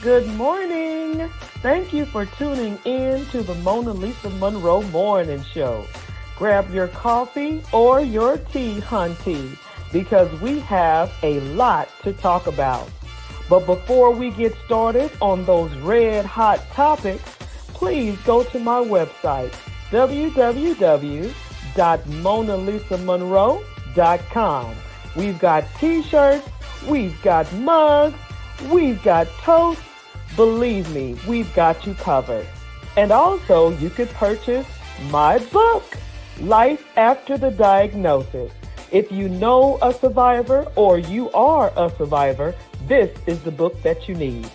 Good morning. Thank you for tuning in to the Mona Lisa Monroe Morning Show. Grab your coffee or your tea, hunty, because we have a lot to talk about. But before we get started on those red hot topics, please go to my website, www.monalisamonroe.com. We've got t-shirts, we've got mugs, we've got toast. Believe me, we've got you covered. And also, you could purchase my book, Life After the Diagnosis. If you know a survivor or you are a survivor, this is the book that you need.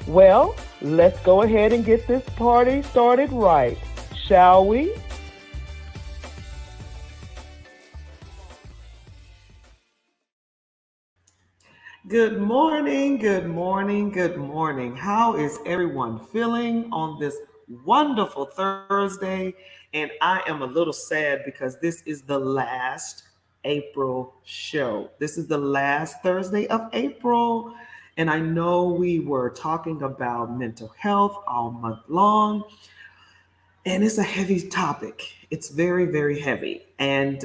Well, let's go ahead and get this party started right, shall we? Good morning, good morning, good morning. How is everyone feeling on this wonderful Thursday? And I am a little sad because this is the last April show. This is the last Thursday of April. And I know we were talking about mental health all month long, and it's a heavy topic. It's very, very heavy. And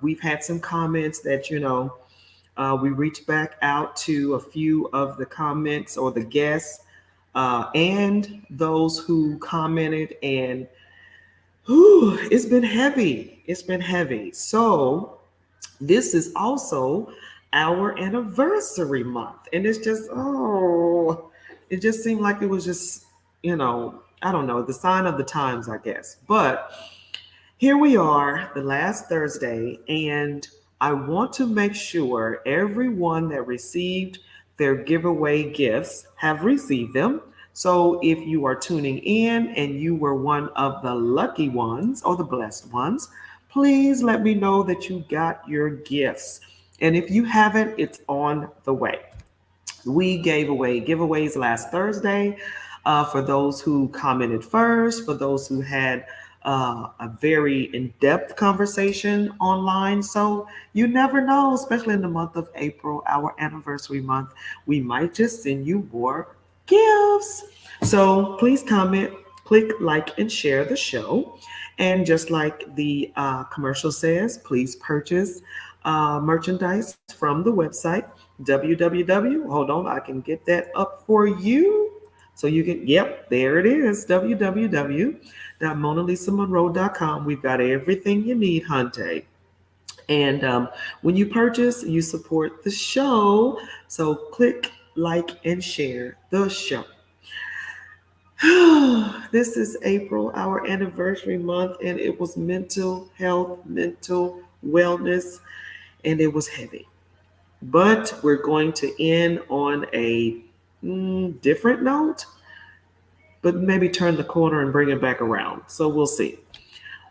we've had some comments that, we reached back out to a few of the comments or the guests and those who commented, and it's been heavy. It's been heavy. So this is also our anniversary month, and it's just it just seemed like it was just I don't know, the sign of the times, I guess. But here we are, the last Thursday, and I want to make sure everyone that received their giveaway gifts have received them. So if you are tuning in and you were one of the lucky ones or the blessed ones, please let me know that you got your gifts. And if you haven't, it's on the way. We gave away giveaways last Thursday for those who commented first, for those who had a very in-depth conversation online. So you never know, especially in the month of April, our anniversary month, we might just send you more gifts. So please comment, click like, and share the show. And just like the commercial says, please purchase merchandise from the website hold on, I can get that up for you. So you can, yep, there it is, www.monalisamonroe.com. We've got everything you need, Hunte. And when you purchase, you support the show. So click, like, and share the show. This is April, our anniversary month, and it was mental health, mental wellness, and it was heavy. But we're going to end on a different note, but maybe turn the corner and bring it back around. So we'll see.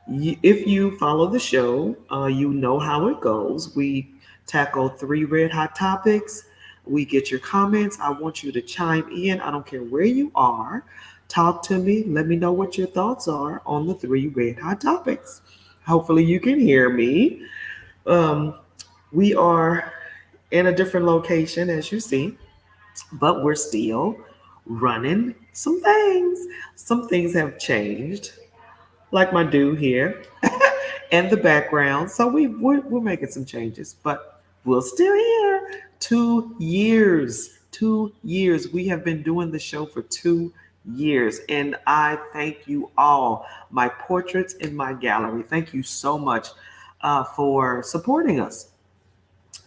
If you follow the show, you know how it goes. We tackle 3 red hot topics. We get your comments. I want you to chime in. I don't care where you are. Talk to me. Let me know what your thoughts are on the 3 red hot topics. Hopefully you can hear me. We are in a different location, as you see, but we're still running some things. Some things have changed, like my dude here and the background. So we're making some changes, but we're still here. 2 years. 2 years. We have been doing the show for 2 years, and I thank you all, my portraits in my gallery. Thank you so much for supporting us.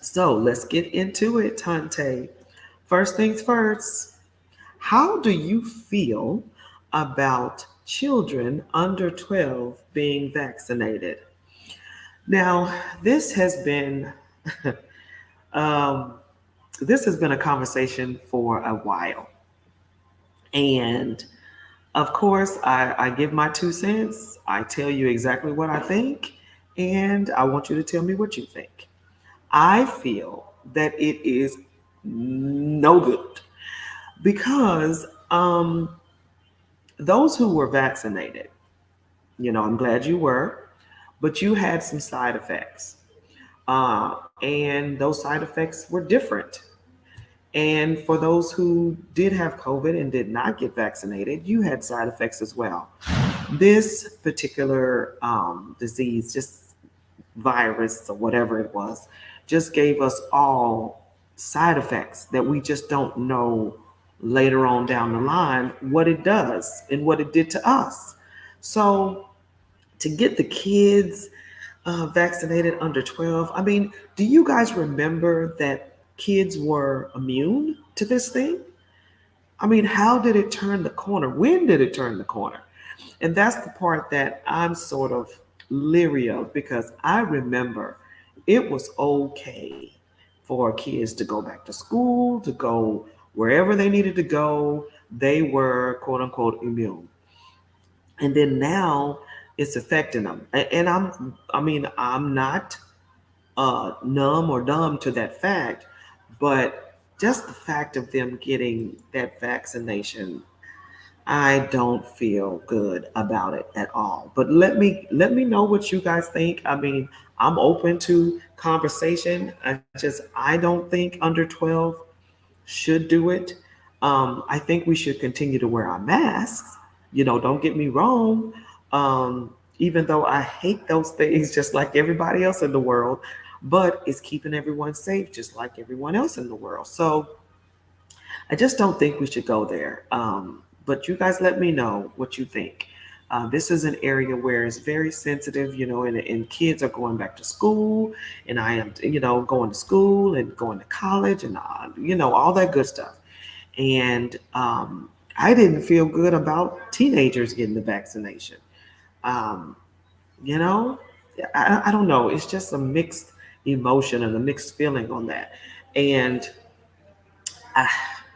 So let's get into it, Tante. First things first, how do you feel about children under 12 being vaccinated? Now, um, this has been a conversation for a while. And of course, I give my 2 cents. I tell you exactly what I think, and I want you to tell me what you think. I feel that it is no good because those who were vaccinated, I'm glad you were, but you had some side effects. And those side effects were different. And for those who did have COVID and did not get vaccinated, you had side effects as well. This particular disease, just virus or whatever it was, just gave us all side effects that we just don't know later on down the line what it does and what it did to us. So to get the kids vaccinated under 12, I mean, do you guys remember that kids were immune to this thing? I mean, how did it turn the corner? When did it turn the corner? And that's the part that I'm sort of leery of, because I remember it was okay for kids to go back to school, to go wherever they needed to go. They were quote unquote immune. And then now it's affecting them. And I'm not numb or dumb to that fact, but just the fact of them getting that vaccination, I don't feel good about it at all. But let me know what you guys think. I mean, I'm open to conversation. I don't think under 12 should do it. I think we should continue to wear our masks. Don't get me wrong. Even though I hate those things just like everybody else in the world, but it's keeping everyone safe just like everyone else in the world. So I just don't think we should go there. But you guys let me know what you think. This is an area where it's very sensitive, and kids are going back to school, and I am, going to school and going to college and, all that good stuff. And I didn't feel good about teenagers getting the vaccination. Um, you know, I don't know. It's just a mixed emotion and a mixed feeling on that. And I,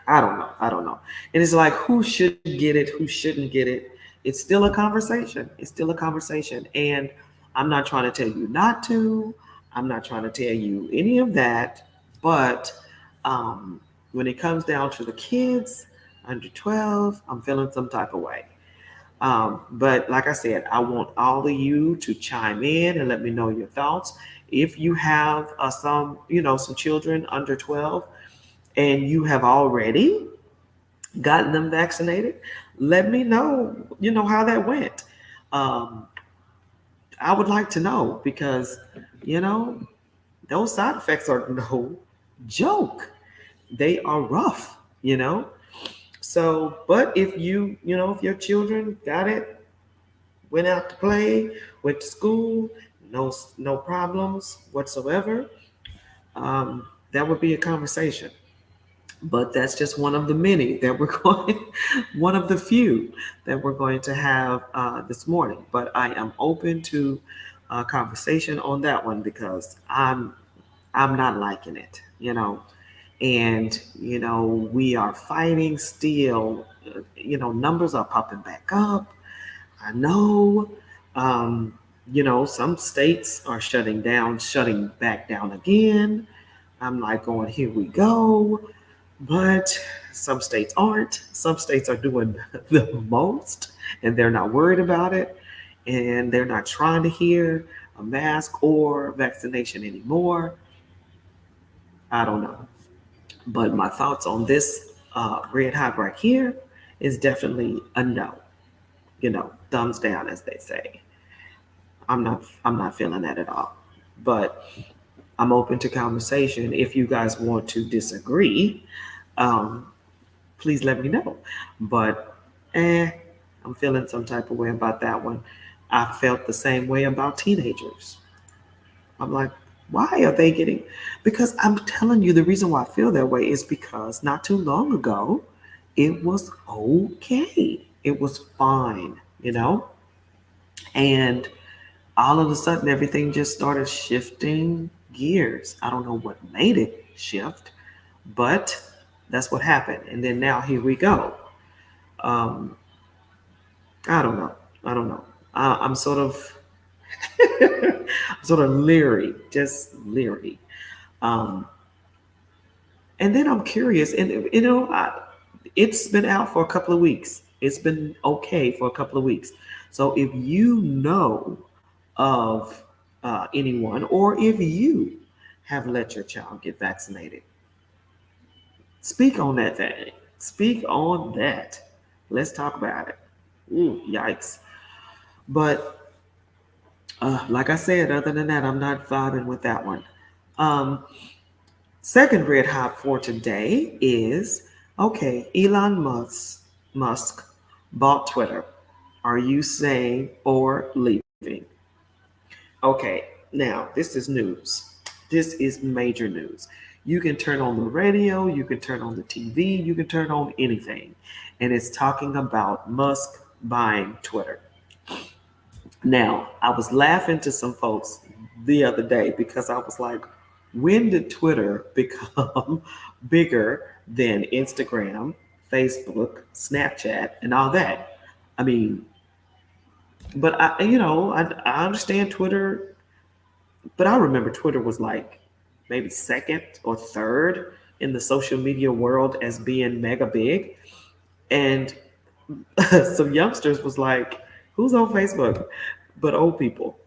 I don't know. I don't know. And it's like, who should get it? Who shouldn't get it? It's still a conversation. It's still a conversation. And I'm not trying to tell you not to. I'm not trying to tell you any of that. But when it comes down to the kids under 12, I'm feeling some type of way. But like I said, I want all of you to chime in and let me know your thoughts. If you have some children under 12 and you have already gotten them vaccinated, let me know, how that went. Um, I would like to know because, you know, those side effects are no joke. They are rough. So, but if your children got it, went out to play, went to school, no problems whatsoever, that would be a conversation. But that's just one of the many that we're going, one of the few that we're going to have this morning. But I am open to conversation on that one because I'm not liking it. And we are fighting still. Numbers are popping back up. I know. Some states are shutting back down again. I'm like going, here we go. But some states aren't. Some states are doing the most and they're not worried about it. And they're not trying to hear a mask or vaccination anymore. I don't know. But my thoughts on this red hot right here is definitely a no. Thumbs down, as they say. I'm not feeling that at all. But I'm open to conversation. If you guys want to disagree, um, please let me know. But I'm feeling some type of way about that one. I felt the same way about teenagers. I'm like, why are they getting? Because I'm telling you, the reason why I feel that way is because not too long ago, it was okay. It was fine. And all of a sudden, everything just started shifting gears. I don't know what made it shift, but that's what happened. And then now here we go. Um, I don't know. I don't know. I'm sort of, sort of leery, just leery. Um, and then I'm curious, and it's been out for a couple of weeks. It's been okay for a couple of weeks. So if you know of anyone, or if you have let your child get vaccinated, Speak on that thing. Speak on that. Let's talk about it. Ooh, yikes. But like I said, other than that, I'm not vibing with that one. Um, Second red hot for today is okay, Elon Musk bought Twitter. Are you staying or leaving? Okay, now this is news. This is major news. You can turn on the radio, you can turn on the TV, you can turn on anything. And it's talking about Musk buying Twitter. Now, I was laughing to some folks the other day because I was like, when did Twitter become bigger than Instagram, Facebook, Snapchat, and all that? I mean, but I understand Twitter, but I remember Twitter was like maybe second or third in the social media world as being mega big. And some youngsters was like, who's on Facebook? But old people.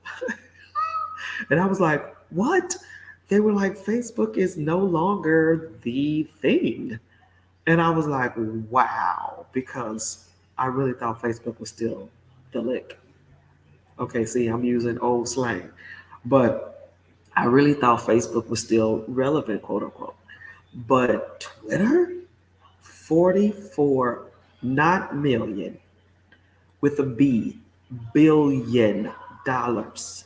And I was like, what? They were like, Facebook is no longer the thing. And I was like, wow, because I really thought Facebook was still the lick. Okay, see, I'm using old slang, but I really thought Facebook was still relevant, quote unquote. But Twitter, 44, not million, with a B, billion dollars.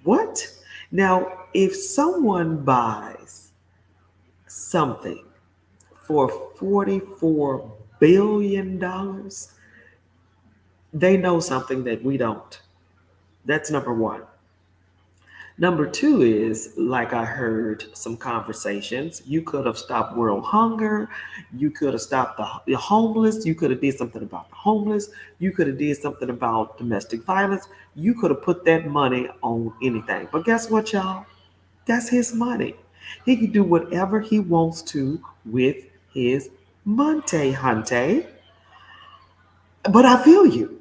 What? Now, if someone buys something for $44 billion, they know something that we don't. That's number one. Number two is, like I heard some conversations, you could have stopped world hunger, you could have stopped the homeless, you could have did something about the homeless, you could have did something about domestic violence, you could have put that money on anything. But guess what, y'all? That's his money. He can do whatever he wants to with his monte hunte. But I feel you.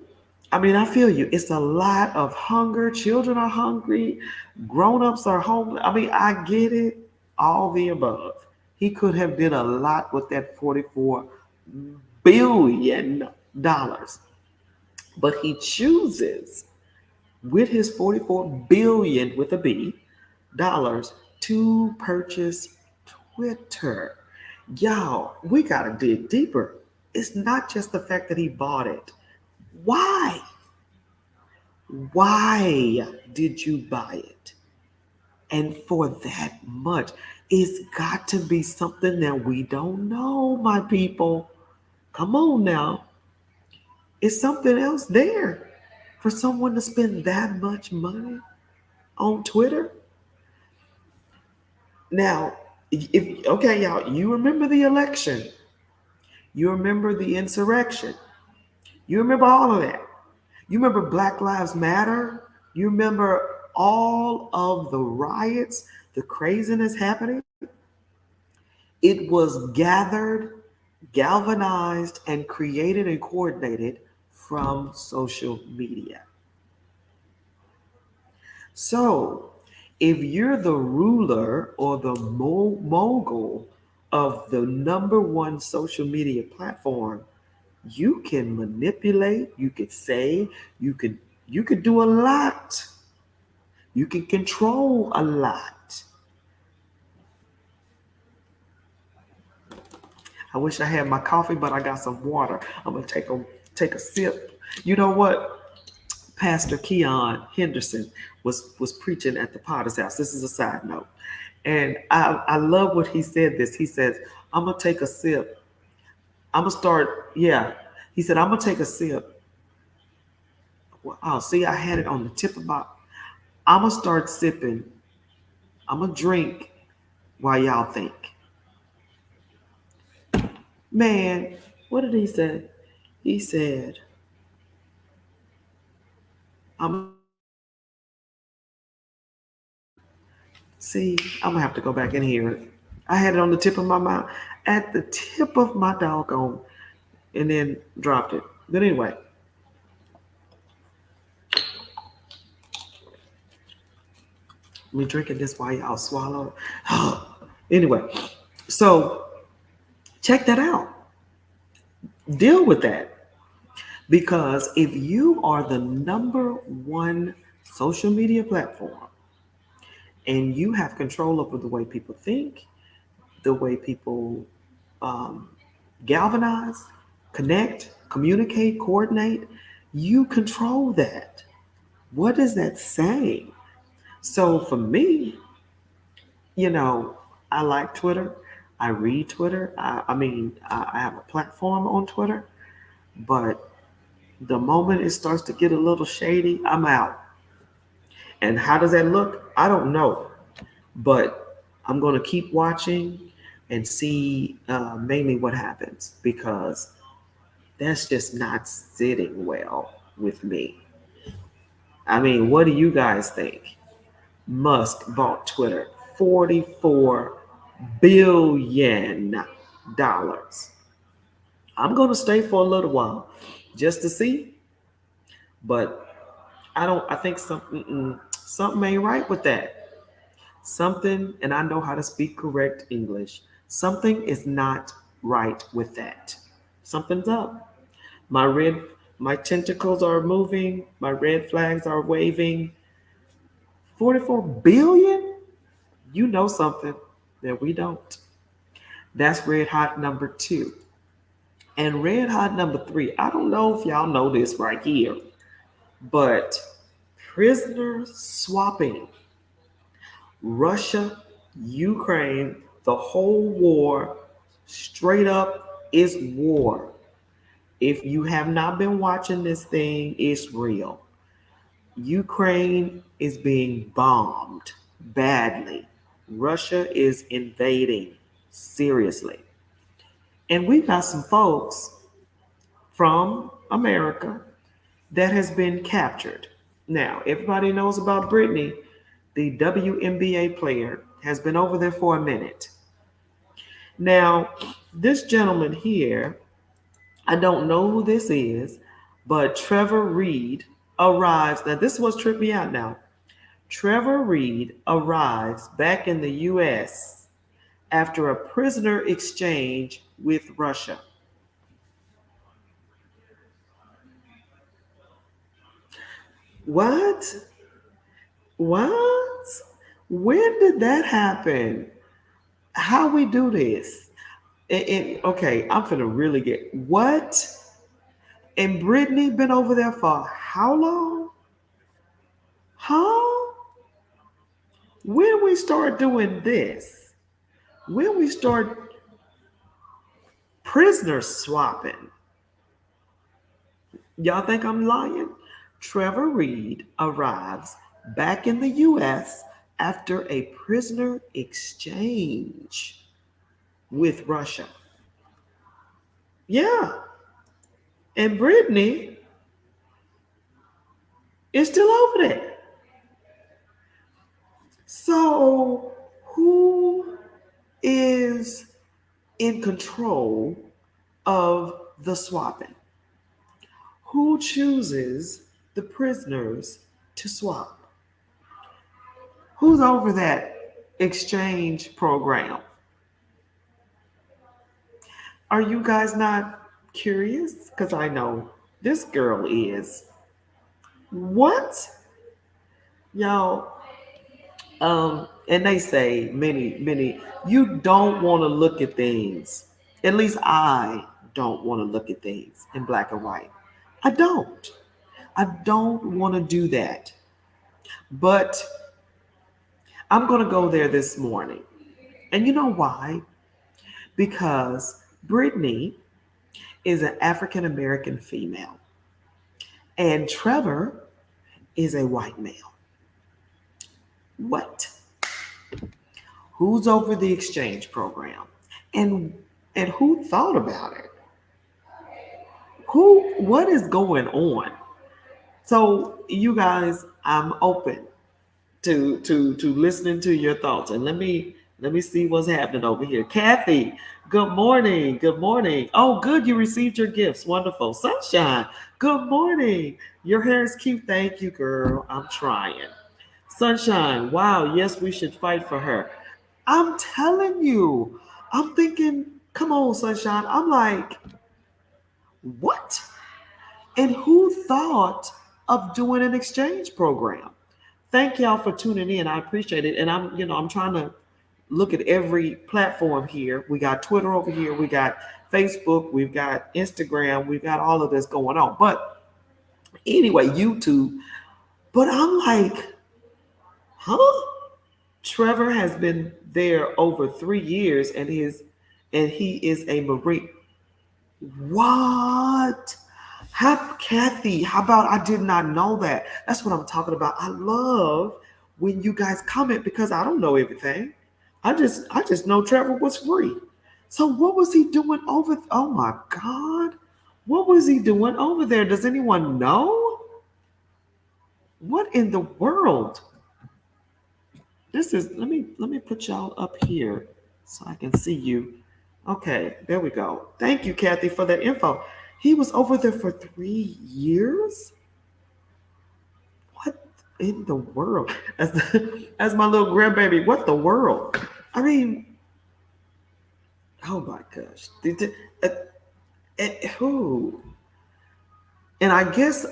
I mean, I feel you. It's a lot of hunger. Children are hungry. Grown-ups are homeless. I mean, I get it. All the above. He could have did a lot with that $44 billion. But he chooses with his 44 billion with a B dollars to purchase Twitter. Y'all, we gotta dig deeper. It's not just the fact that he bought it. Why? Why did you buy it? And for that much, it's got to be something that we don't know, my people. Come on now. It's something else there for someone to spend that much money on Twitter. Now, if okay, y'all, you remember the election, you remember the insurrection, you remember all of that. You remember Black Lives Matter? You remember all of the riots, the craziness happening? It was gathered, galvanized, and created and coordinated from social media. So, if you're the ruler or the mogul of the number one social media platform, you can manipulate, you could say, you could you could do a lot. You can control a lot. I wish I had my coffee, but I got some water. I'm gonna take a sip. You know what? Pastor Keon Henderson was preaching at the Potter's house. This is a side note. And I love what he said this. He says, I'm gonna take a sip. I'm gonna start, yeah. He said, I'm gonna take a sip. Well, oh, see, I had it on the tip of my, I'm gonna start sipping. I'm gonna drink while y'all think. Man, what did he say? He said, I'm see, I'm gonna have to go back and hear it. I had it on the tip of my mouth, at the tip of my doggone, and then dropped it. But anyway, me drinking this while y'all swallow. Anyway, So check that out. Deal with that. Because if you are the number one social media platform and you have control over the way people think, the way people um, galvanize, connect, communicate, coordinate, you control that. What is that saying? So for me, you know, I like Twitter. I read Twitter. I have a platform on Twitter, but the moment it starts to get a little shady, I'm out. And how does that look? I don't know, but I'm going to keep watching and see mainly what happens because that's just not sitting well with me. I mean, what do you guys think? Musk bought Twitter $44 billion. I'm going to stay for a little while just to see, but I think something ain't right with that. Something, and I know how to speak correct English, something is not right with that. Something's up. My red, my tentacles are moving, my red flags are waving. 44 billion? You know something that we don't. That's red hot number two. And red hot number three, I don't know if y'all know this right here, but prisoner swapping. Russia, Ukraine, the whole war, straight up is war. If you have not been watching this thing, it's real. Ukraine is being bombed badly. Russia is invading seriously. And we've got some folks from America that has been captured. Now, everybody knows about Brittany, the WNBA player, has been over there for a minute. Now, this gentleman here, I don't know who this is, but Trevor Reed arrives. Now, this was tripped me out now. Trevor Reed arrives back in the US after a prisoner exchange with Russia. What? What? When did that happen? How we do this? Okay, I'm gonna really get what? And Brittany been over there for how long? Huh? When we start doing this? When we start prisoner swapping? Y'all think I'm lying? Trevor Reed arrives back in the US after a prisoner exchange with Russia. Yeah. And Brittany is still over there. So, who is in control of the swapping? Who chooses the prisoners to swap? Who's over that exchange program? Are you guys not curious? Because I know this girl is. What? Y'all, and they say many, you don't want to look at things. At least I don't want to look at things in black and white. I don't. I don't want to do that. But I'm going to go there this morning. And you know why? Because Brittany is an African American female, and Trevor is a white male. What? Who's over the exchange program? And and who thought about it? What is going on? So you guys, I'm open to listening to your thoughts. And let me see what's happening over here. Kathy, good morning. Good morning. Oh, good. You received your gifts. Wonderful. Sunshine, good morning. Your hair is cute. Thank you, girl. I'm trying. Sunshine, wow. Yes, we should fight for her. I'm telling you, I'm thinking, come on, Sunshine. I'm like, what? And who thought of doing an exchange program? Thank y'all for tuning in. I appreciate it. And I'm trying to look at every platform here. We got Twitter over here, we got Facebook, we've got Instagram, we've got all of this going on. But anyway, YouTube. But I'm like, huh? Trevor has been there over 3 years, and he is a Marine. What? Kathy, how about I did not know that? That's what I'm talking about. I love when you guys comment because I don't know everything. I just know Trevor was free. So what was he doing over? Oh my God. What was he doing over there? Does anyone know? What in the world? This is let me put y'all up here so I can see you. Okay, there we go. Thank you, Kathy, for that info. He was over there for 3 years. What in the world? As my little grandbaby, what the world? I mean, oh my gosh. Who? And I guess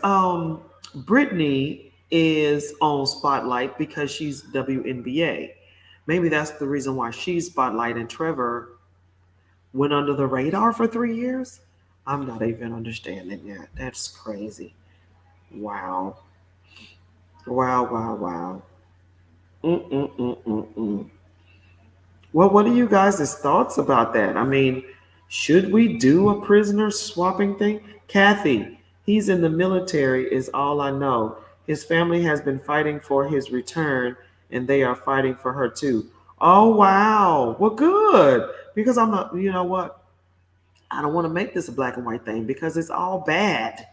Brittany is on Spotlight because she's WNBA. Maybe that's the reason why she's Spotlight and Trevor went under the radar for 3 years. I'm not even understanding that. That's crazy. Wow. Wow, wow, wow. Mm-mm-mm-mm-mm. Well, what are you guys' thoughts about that? I mean, should we do a prisoner swapping thing? Kathy, he's in the military, is all I know. His family has been fighting for his return, and they are fighting for her too. Oh, wow. Well, good. Because I'm not, you know what? I don't want to make this a black and white thing because it's all bad.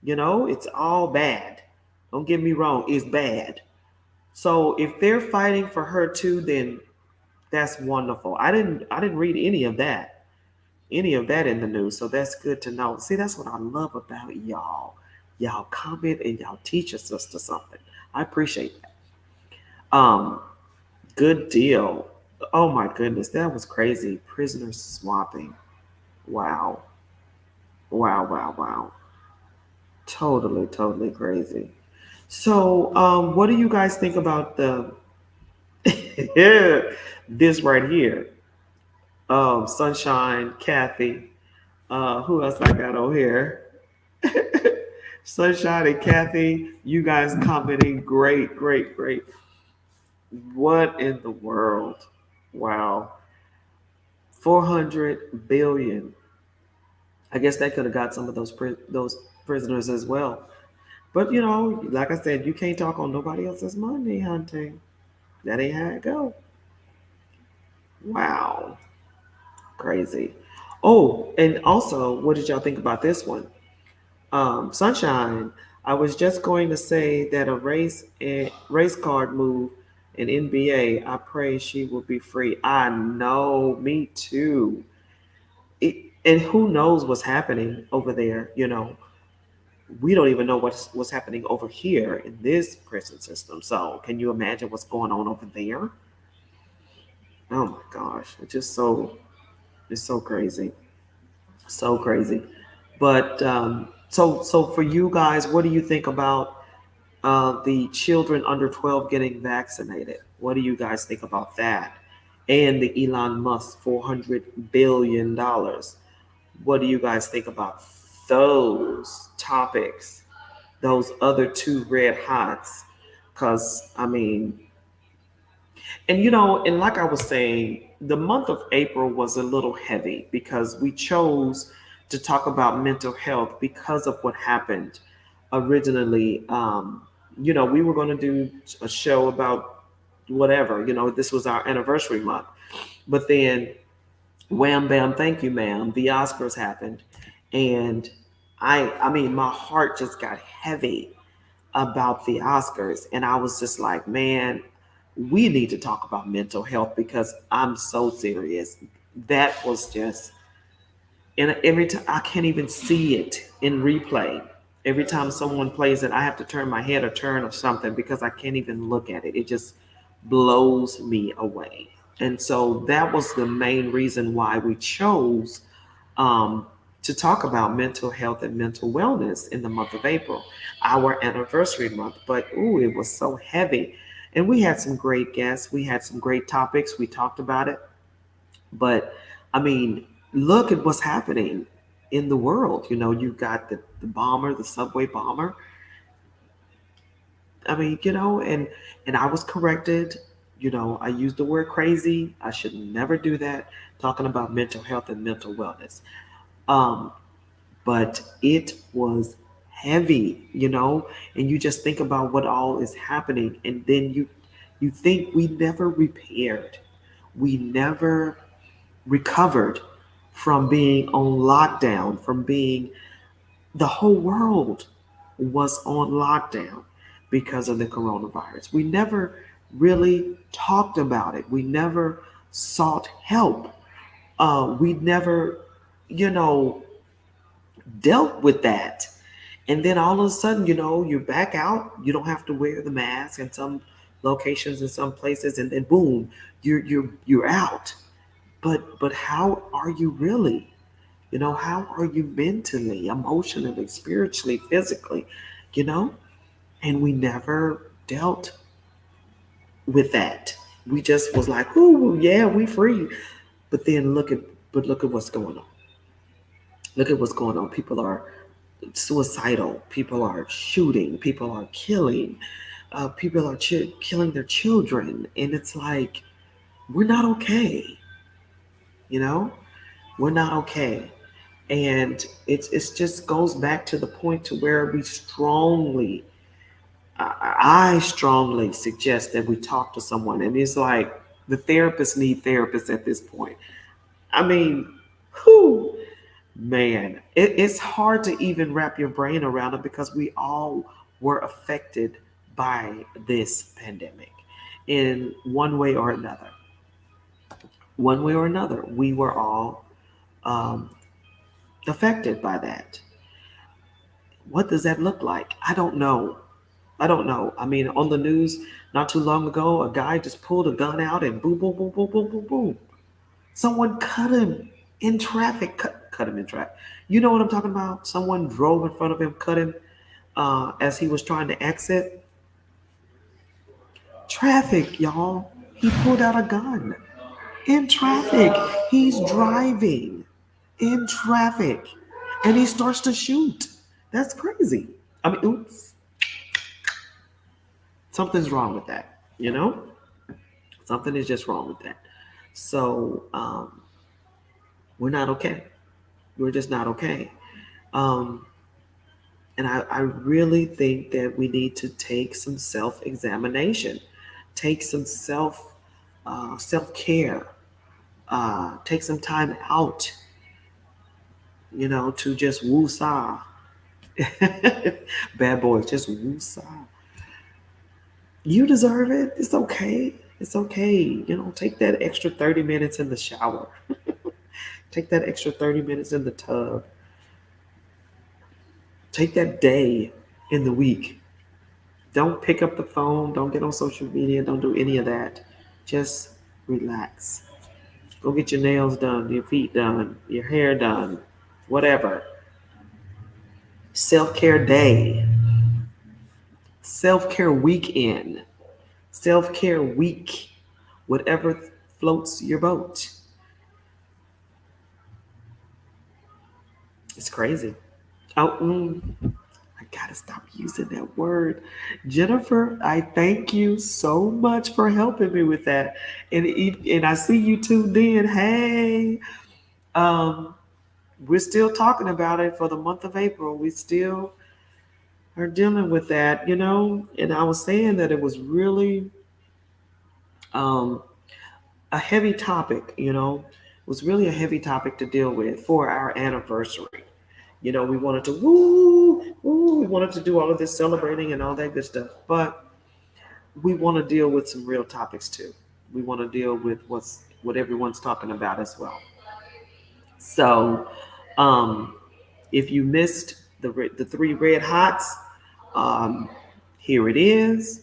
It's all bad. Don't get me wrong, it's bad. So if they're fighting for her too, then that's wonderful. I didn't read any of that in the news. So that's good to know. See, that's what I love about y'all. Y'all comment and y'all teach us to something. I appreciate that. Good deal. Oh my goodness, that was crazy. Prisoner swapping. Wow. Wow, wow, wow. Totally, totally crazy. So, what do you guys think about the this right here? Sunshine, Kathy. Who else I got on here? Sunshine and Kathy, you guys commenting. Great, great, great. What in the world? Wow. 400 billion. I guess they could have got some of those prisoners as well. But like I said, you can't talk on nobody else's money hunting. That ain't how it go. Wow. Crazy. Oh, and also, what did y'all think about this one? Sunshine. I was just going to say that a race card move in NBA. I pray she will be free. I know, me too. And who knows what's happening over there? We don't even know what's happening over here in this prison system. So can you imagine what's going on over there? Oh my gosh, it's so crazy, so crazy. But so for you guys, what do you think about the children under 12 getting vaccinated? What do you guys think about that? And the Elon Musk $400 billion. What do you guys think about those topics? Those other two red hots? Because I mean, and like I was saying, the month of April was a little heavy because we chose to talk about mental health because of what happened originally. We were going to do a show about whatever, this was our anniversary month. But then, wham, bam, thank you, ma'am, the Oscars happened. And I mean, my heart just got heavy about the Oscars. And I was just like, man, we need to talk about mental health because I'm so serious. That was just, and every time I can't even see it in replay. Every time someone plays it, I have to turn my head or turn or something because I can't even look at it. It just blows me away. And so that was the main reason why we chose um, to talk about mental health and mental wellness in the month of April, our anniversary month. But ooh, it was so heavy. And we had some great guests. We had some great topics. We talked about it. But I mean, look at what's happening in the world. You know, you've got the bomber, the subway bomber. I mean, and I was corrected. You know, I used the word crazy. I should never do that. Talking about mental health and mental wellness. Um, but it was heavy, and you just think about what all is happening, and then you think we never repaired, we never recovered from being on lockdown, from being the whole world was on lockdown because of the coronavirus. We never really talked about it. We never sought help. We never, you know, dealt with that. And then all of a sudden, you're back out. You don't have to wear the mask in some locations, in some places, and then boom, you're out. But how are you really? How are you mentally, emotionally, spiritually, physically? You know, and we never dealt with that. We just was like, "Ooh, yeah, we free." But then look at what's going on. Look at what's going on. People are suicidal. People are shooting. People are killing. People are killing their children, and it's like we're not okay. You know, we're not okay, and it's just goes back to the point to where I strongly suggest that we talk to someone, and it's like the therapists need therapists at this point. I mean, who man, it's hard to even wrap your brain around it because we all were affected by this pandemic in one way or another. One way or another, we were all um, affected by that. What does that look like? I don't know. I don't know. I mean, on the news not too long ago, a guy just pulled a gun out and boom, boom, boom, boom, boom, boom, boom. Someone cut him in traffic. Cut him in traffic. You know what I'm talking about? Someone drove in front of him, cut him as he was trying to exit. Traffic, y'all. He pulled out a gun in traffic. He's driving in traffic and he starts to shoot. That's crazy. I mean, oops. Something's wrong with that, you know? Something is just wrong with that. So we're not okay. We're just not okay. Um, and I really think that we need to take some self-examination, take some self-care, take some time out, to just woo-saw. Bad boys, just woo-saw. You deserve it. It's okay. It's okay. Take that extra 30 minutes in the shower. Take that extra 30 minutes in the tub. Take that day in the week. Don't pick up the phone. Don't get on social media. Don't do any of that. Just relax. Go get your nails done, your feet done, your hair done, whatever. Self care day, self care weekend, self care week, whatever floats your boat. It's crazy. Oh, I gotta stop using that word. Jennifer, I thank you so much for helping me with that. And I see you tuned in. Hey, um, we're still talking about it for the month of April. We still are dealing with that, And I was saying that it was really um, a heavy topic, It was really a heavy topic to deal with for our anniversary. We wanted to we wanted to do all of this celebrating and all that good stuff, but we want to deal with some real topics too. We want to deal with what everyone's talking about as well. So, um, if you missed the three red hots, um, here it is.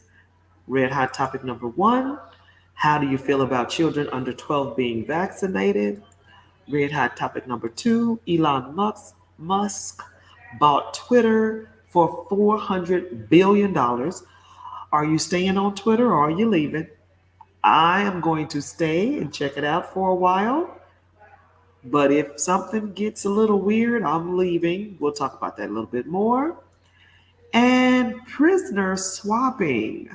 Red hot topic number one: How do you feel about children under 12 being vaccinated? Red hot topic number two, Elon Musk bought Twitter for $400 billion. Are you staying on Twitter or are you leaving? I am going to stay and check it out for a while. But if something gets a little weird, I'm leaving. We'll talk about that a little bit more. And prisoner swapping.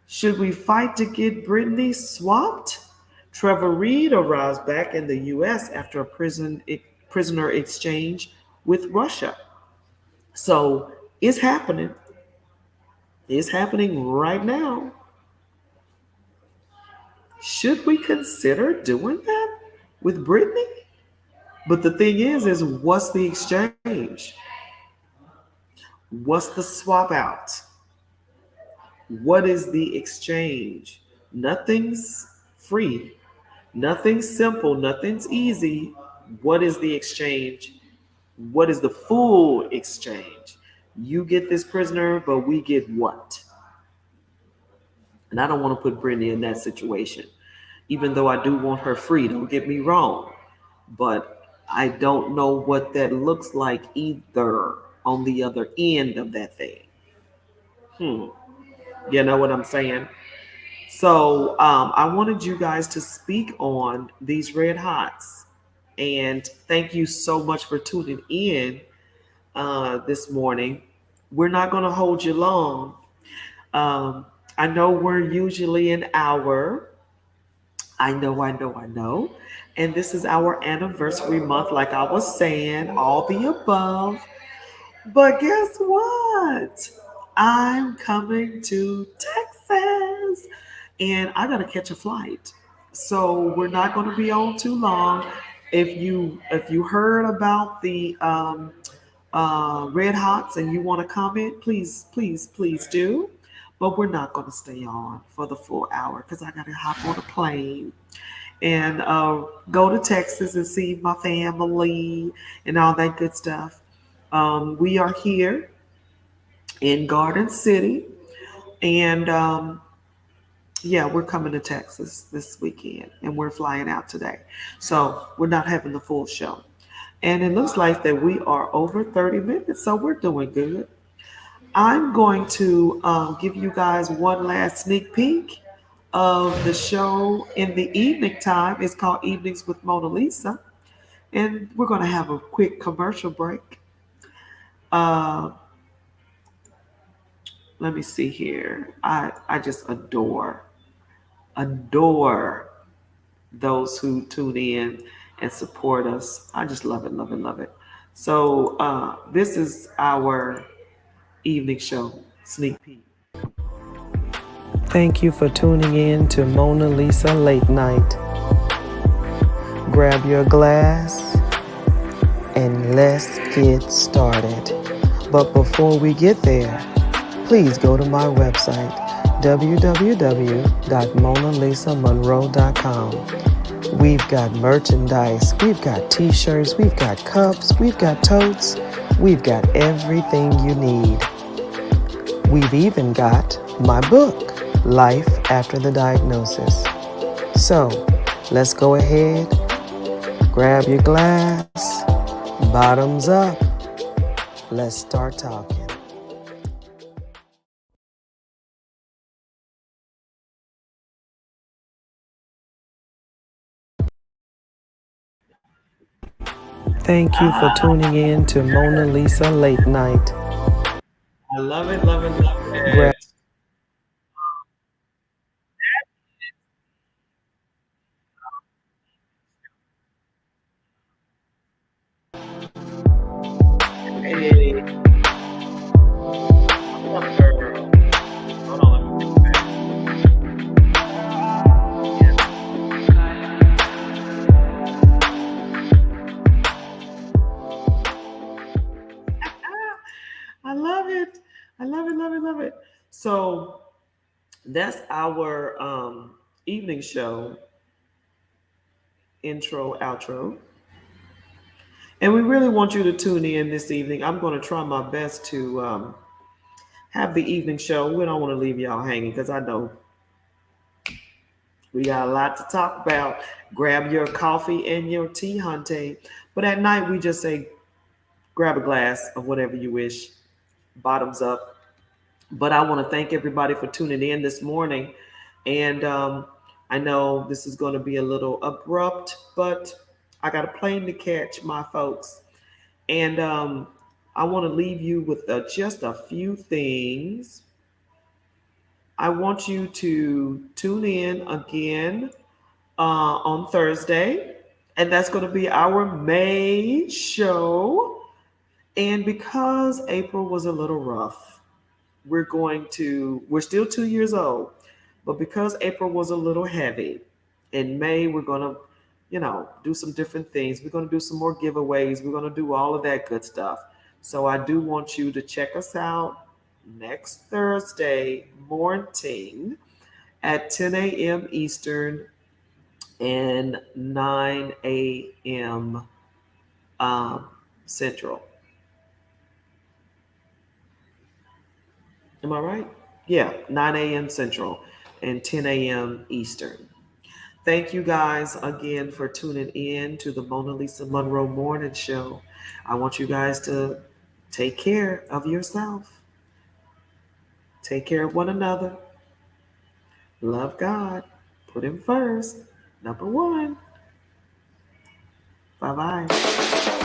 Should we fight to get Brittany swapped? Trevor Reed arrives back in the U.S. after a prisoner exchange with Russia. So it's happening. It's happening right now. Should we consider doing that with Brittany? But the thing is what's the exchange? What's the swap out? What is the exchange? Nothing's free. Nothing's simple. Nothing's easy. What is the exchange? What is the full exchange? You get this prisoner, but we get what? And I don't want to put Brittany in that situation, even though I do want her free. Don't get me wrong. But I don't know what that looks like either on the other end of that thing. Hmm. You know what I'm saying? So I wanted you guys to speak on these red hots. And thank you so much for tuning in this morning. We're not going to hold you long. I know we're usually an hour. I know. And this is our anniversary month, like I was saying, all the above. But guess what? I'm coming to Texas and I gotta catch a flight. So we're not gonna be on too long. If you heard about the red hots and you want to comment, please do. But we're not gonna stay on for the full hour because I gotta hop on a plane and go to Texas and see my family and all that good stuff. We are here in Garden City, and yeah, we're coming to Texas this weekend, and we're flying out today. So we're not having the full show. And it looks like that we are over 30 minutes, so we're doing good. I'm going to give you guys one last sneak peek of the show in the evening time. It's called Evenings with Mona Lisa. And we're going to have a quick commercial break. Uh, Let me see here. I just adore those who tune in and support us. I just love it, love it, love it. So this is our evening show sneak peek. Thank you for tuning in to Mona Lisa Late Night. Grab your glass and let's get started. But before we get there, please go to my website, www.monalisamonroe.com. We've got merchandise, we've got t-shirts, we've got cups, we've got totes, we've got everything you need. We've even got my book, Life After the Diagnosis. So, let's go ahead, grab your glass, bottoms up, let's start talking. Thank you for tuning in to Mona Lisa Late Night. I love it, love it, love it. Hey, what's up, girl? Hold on, let me get back. I love it. I love it, love it, love it. So that's our evening show intro, outro. And we really want you to tune in this evening. I'm going to try my best to have the evening show. We don't want to leave y'all hanging because I know We got a lot to talk about. Grab your coffee and your tea, hunting. But at night, we just say grab a glass of whatever you wish, bottoms up. But I want to thank everybody for tuning in this morning. And I know this is going to be a little abrupt, but I got a plane to catch, my folks. And I want to leave you with just a few things. I want you to tune in again on Thursday, and that's going to be our May show. And because April was a little rough, we're still 2 years old, but because April was a little heavy, in May, we're going to, do some different things. We're going to do some more giveaways. We're going to do all of that good stuff. So I do want you to check us out next Thursday morning at 10 a.m. Eastern and 9 a.m. Central. Am I right? Yeah, 9 a.m. Central and 10 a.m. Eastern. Thank you guys again for tuning in to the Mona Lisa Monroe Morning Show. I want you guys to take care of yourself, take care of one another, love God, put Him first. Number one. Bye bye.